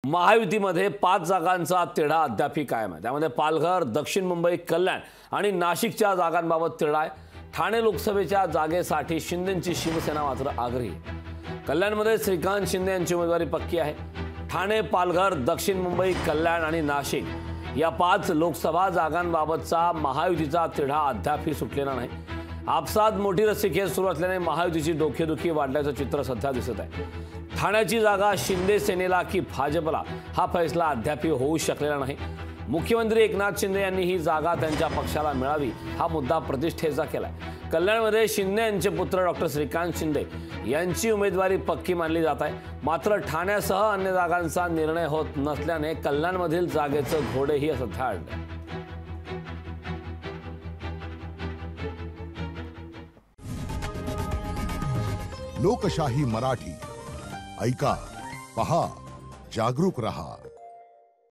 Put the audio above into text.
महायुतीमध्ये 5 जागांचा तिढा अद्यापही कायम आहे। त्यामध्ये पालघर, दक्षिण मुंबई, कल्याण आणि नाशिकच्या जागांबाबत तिढा आहे। ठाणे लोकसभेच्या जागेसाठी शिंदेंची शिवसेना मात्र आग्रही। कल्याणमध्ये श्रीकांत शिंदे यांची उमेदवारी पक्की आहे। ठाणे, पालघर, दक्षिण मुंबई, कल्याण आणि नाशिक या 5 लोकसभा जागांबाबतचा महायुतीचा तिढा अद्यापही सुटलेला नाही। आपसात मोठी रस्सीखेच सुरू असल्याने महायुतीची डोकेदुखी वाढल्याचं चित्र सध्या दिसत आहे। ठाण्याची जागा शिंदे सेनेला की भाजपला हा फैसला अद्यापही होऊ शकलेला नाही। मुख्यमंत्री एकनाथ शिंदे यांनी ही जागा त्यांच्या पक्षाला मिळावी हा मुद्दा प्रतिष्ठेचा केलाय। कल्याणमध्ये शिंदे यांचे पुत्र डॉक्टर श्रीकांत शिंदे यांची उमेदवारी पक्की मानली जात आहे। मात्र ठाण्यासह अन्य जागांचा निर्णय होत नसल्याने कल्याणमधील जागेचं घोडेही सध्या अडलंय। लोकशाही मराठी ऐका, पहा, जागरूक रहा।